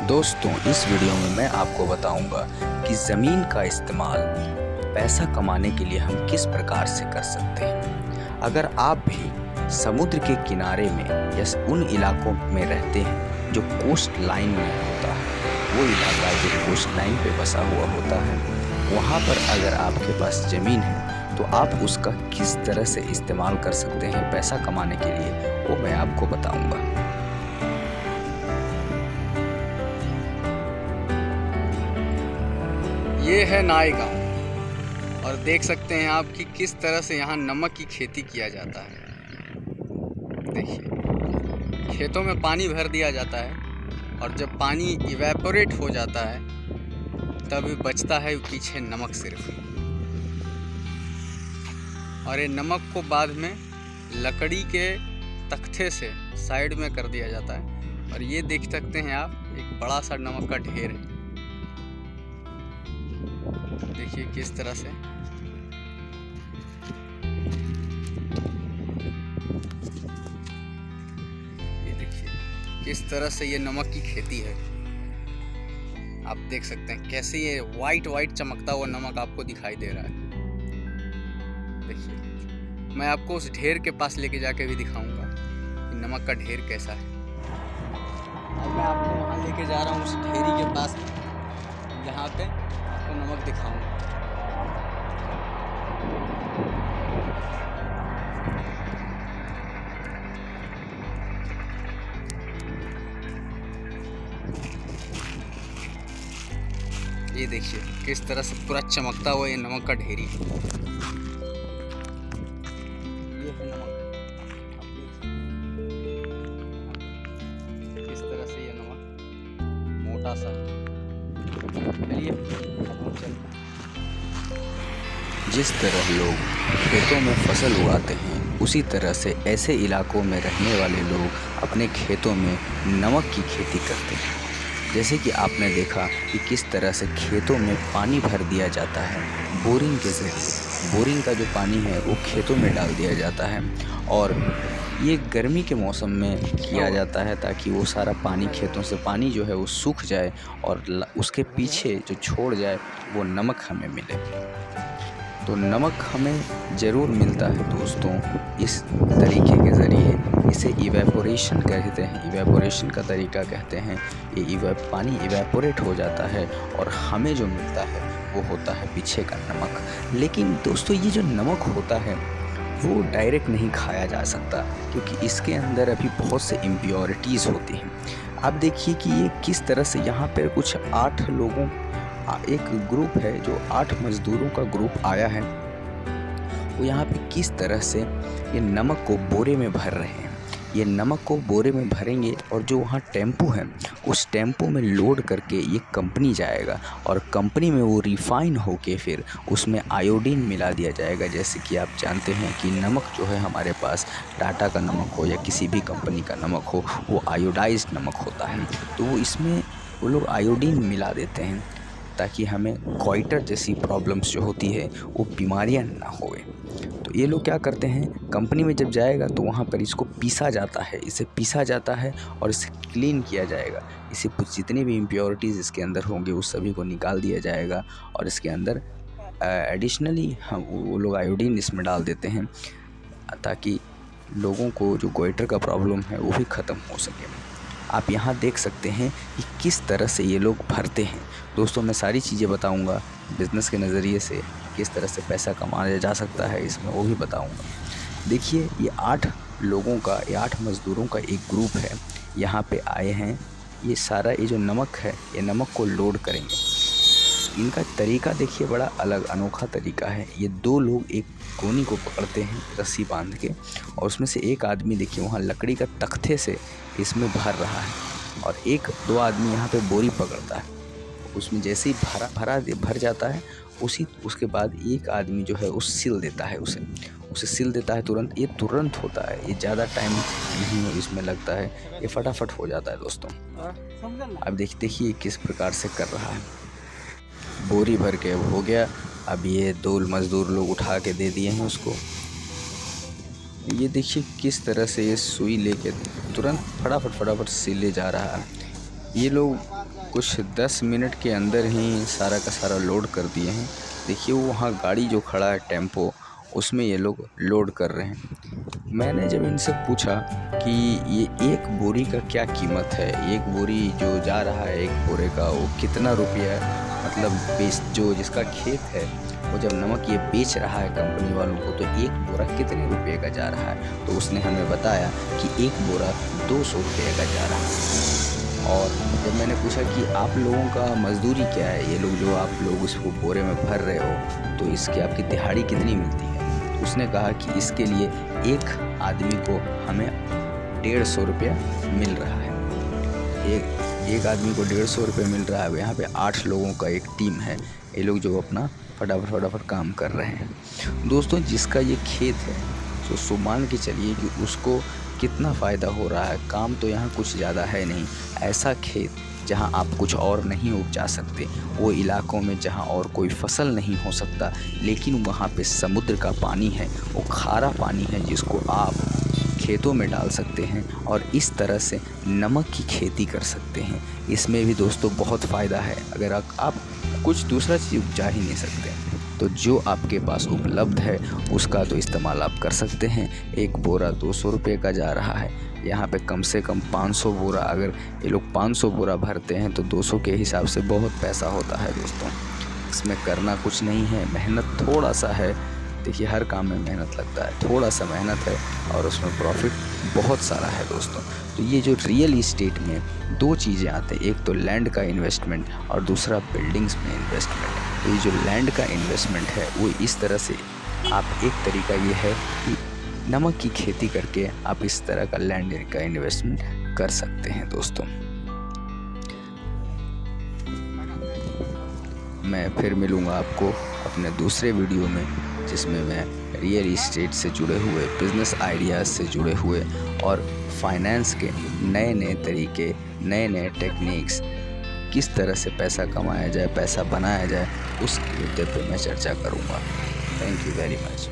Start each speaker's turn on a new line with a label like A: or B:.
A: दोस्तों, इस वीडियो में मैं आपको बताऊंगा कि ज़मीन का इस्तेमाल पैसा कमाने के लिए हम किस प्रकार से कर सकते हैं। अगर आप भी समुद्र के किनारे में या उन इलाकों में रहते हैं जो कोस्ट लाइन में होता है, वो इलाका जो कोस्ट लाइन पे बसा हुआ होता है, वहाँ पर अगर आपके पास ज़मीन है तो आप उसका किस तरह से इस्तेमाल कर सकते हैं पैसा कमाने के लिए, वो मैं आपको बताऊँगा।
B: ये है नाई गांव और देख सकते हैं आप कि किस तरह से यहाँ नमक की खेती किया जाता है। देखिए, खेतों में पानी भर दिया जाता है और जब पानी इवेपोरेट हो जाता है तब बचता है पीछे नमक सिर्फ। और ये नमक को बाद में लकड़ी के तख्ते से साइड में कर दिया जाता है और ये देख सकते हैं आप, एक बड़ा सा नमक का ढेर है। देखिए किस तरह से ये देखिए किस तरह से ये नमक की खेती है। आप देख सकते हैं कैसे ये वाइट चमकता हुआ नमक आपको दिखाई दे रहा है। देखिए, मैं आपको उस ढेर के पास लेके जाके भी दिखाऊंगा कि नमक का ढेर कैसा है। अब मैं आपको वहाँ लेके जा रहा हूँ उस ढेरी के पास, जहाँ पे आपको नमक दिखाऊंगा। ये देखिए किस तरह से पूरा चमकता हुआ ये नमक का ढेरी है। ये है नमक, किस तरह से ये नमक मोटा सा। चलिए अब हम चलते हैं।
A: जिस तरह लोग खेतों में फसल उगाते हैं, उसी तरह से ऐसे इलाकों में रहने वाले लोग अपने खेतों में नमक की खेती करते हैं। जैसे कि आपने देखा कि किस तरह से खेतों में पानी भर दिया जाता है बोरिंग के ज़रिए। बोरिंग का जो पानी है वो खेतों में डाल दिया जाता है और ये गर्मी के मौसम में किया जाता है ताकि वो सारा पानी, खेतों से पानी जो है वो सूख जाए और उसके पीछे जो छोड़ जाए वो नमक हमें मिले। तो नमक हमें ज़रूर मिलता है दोस्तों इस तरीके के ज़रिए। इसे इवेपोरेशन कहते हैं, इवेपोरेशन का तरीका कहते हैं। ये पानी इवेपोरेट हो जाता है और हमें जो मिलता है वो होता है पीछे का नमक। लेकिन दोस्तों, ये जो नमक होता है वो डायरेक्ट नहीं खाया जा सकता, क्योंकि इसके अंदर अभी बहुत से इम्प्योरिटीज़ होती हैं। आप देखिए कि ये किस तरह से यहाँ पर कुछ 8 लोगों, एक ग्रुप है जो 8 मज़दूरों का ग्रुप आया है। वो यहाँ पे किस तरह से ये नमक को बोरे में भर रहे हैं। ये नमक को बोरे में भरेंगे और जो वहाँ टेम्पो है उस टेम्पो में लोड करके ये कंपनी जाएगा और कंपनी में वो रिफ़ाइन होके फिर उसमें आयोडीन मिला दिया जाएगा। जैसे कि आप जानते हैं कि नमक जो है हमारे पास, टाटा का नमक हो या किसी भी कंपनी का नमक हो, वो आयोडाइज्ड नमक होता है। तो वो इसमें वो लोग आयोडीन मिला देते हैं ताकि हमें गोइटर जैसी प्रॉब्लम्स जो होती है वो बीमारियां ना होए। तो ये लोग क्या करते हैं, कंपनी में जब जाएगा तो वहाँ पर इसको पीसा जाता है, इसे पीसा जाता है और इसे क्लीन किया जाएगा। इसे जितने भी इम्प्योरिटीज़ इसके अंदर होंगे उस सभी को निकाल दिया जाएगा और इसके अंदर एडिशनली हम वो लोग आयोडीन इसमें डाल देते हैं ताकि लोगों को जो गोइटर का प्रॉब्लम है वो भी ख़त्म हो सके। आप यहाँ देख सकते हैं कि किस तरह से ये लोग भरते हैं। दोस्तों, मैं सारी चीज़ें बताऊँगा बिज़नेस के नज़रिए से, किस तरह से पैसा कमाया जा सकता है इसमें, वो भी बताऊँगा। देखिए, ये 8 लोगों का, ये 8 मज़दूरों का एक ग्रुप है, यहाँ पे आए हैं। ये सारा ये जो नमक है, ये नमक को लोड करेंगे। इनका तरीका देखिए बड़ा अलग अनोखा तरीका है। ये 2 लोग एक गोनी को पकड़ते हैं रस्सी बांध के और उसमें से एक आदमी देखिए वहाँ लकड़ी का तख्ते से इसमें भर रहा है और 1-2 आदमी यहाँ पे बोरी पकड़ता है। उसमें जैसे ही भर जाता है उसके बाद एक आदमी जो है उस सिल देता है, उसे सिल देता है तुरंत। ये तुरंत होता है, ये ज़्यादा टाइम नहीं इसमें लगता है, ये फटाफट हो जाता है दोस्तों। अब देखिए किस प्रकार से कर रहा है। बोरी भर के हो गया। अब ये 2 मज़दूर लोग उठा के दे दिए हैं उसको। ये देखिए किस तरह से ये सुई लेके तुरंत फटाफट सिले जा रहा है। ये लोग कुछ 10 मिनट के अंदर ही सारा का सारा लोड कर दिए हैं। देखिए वो वहाँ गाड़ी जो खड़ा है टेम्पो, उसमें ये लोग लोड कर रहे हैं। मैंने जब इनसे पूछा कि ये एक बोरी का क्या कीमत है, एक बोरी जो जा रहा है एक बोरे का वो कितना रुपया मतलब जो जिसका खेत है वो जब नमक ये बेच रहा है कंपनी वालों को, तो एक बोरा कितने रुपए का जा रहा है, तो उसने हमें बताया कि एक बोरा 200 रुपये का जा रहा है। और जब मैंने पूछा कि आप लोगों का मजदूरी क्या है, ये लोग जो आप लोग उसको बोरे में भर रहे हो, तो इसकी आपकी दिहाड़ी कितनी मिलती है, तो उसने कहा कि इसके लिए एक आदमी को हमें 150 रुपया मिल रहा है। एक आदमी को 150 रुपये मिल रहा है। यहाँ पे 8 लोगों का एक टीम है, ये लोग जो अपना फटाफट काम कर रहे हैं। दोस्तों जिसका ये खेत है तो मान के चलिए कि उसको कितना फ़ायदा हो रहा है। काम तो यहाँ कुछ ज़्यादा है नहीं, ऐसा खेत जहाँ आप कुछ और नहीं उपजा सकते, वो इलाकों में जहाँ और कोई फसल नहीं हो सकता, लेकिन वहाँ पे समुद्र का पानी है, वो खारा पानी है जिसको आप खेतों में डाल सकते हैं और इस तरह से नमक की खेती कर सकते हैं। इसमें भी दोस्तों बहुत फ़ायदा है। अगर आप कुछ दूसरा चीज़ उपजा ही नहीं सकते, तो जो आपके पास उपलब्ध है उसका तो इस्तेमाल आप कर सकते हैं। एक बोरा 200 रुपये का जा रहा है, यहाँ पे कम से कम 500 बोरा, अगर ये लोग 500 बोरा भरते हैं तो 200 के हिसाब से बहुत पैसा होता है दोस्तों। इसमें करना कुछ नहीं है, मेहनत थोड़ा सा है। देखिए हर काम में मेहनत लगता है, थोड़ा सा मेहनत है और उसमें प्रॉफिट बहुत सारा है दोस्तों। तो ये जो रियल इस्टेट में 2 चीज़ें आते हैं, एक तो लैंड का इन्वेस्टमेंट और दूसरा बिल्डिंग्स में इन्वेस्टमेंट। तो ये जो लैंड का इन्वेस्टमेंट है वो इस तरह से आप एक तरीका ये है कि नमक की खेती करके आप इस तरह का लैंड का इन्वेस्टमेंट कर सकते हैं दोस्तों। मैं फिर मिलूँगा आपको अपने दूसरे वीडियो में, जिसमें मैं रियल इस्टेट से जुड़े हुए, बिज़नेस आइडियाज़ से जुड़े हुए और फाइनेंस के नए तरीके, नए टेक्निक्स, किस तरह से पैसा कमाया जाए, पैसा बनाया जाए, उस मुद्दे पे मैं चर्चा करूँगा। Thank you very much.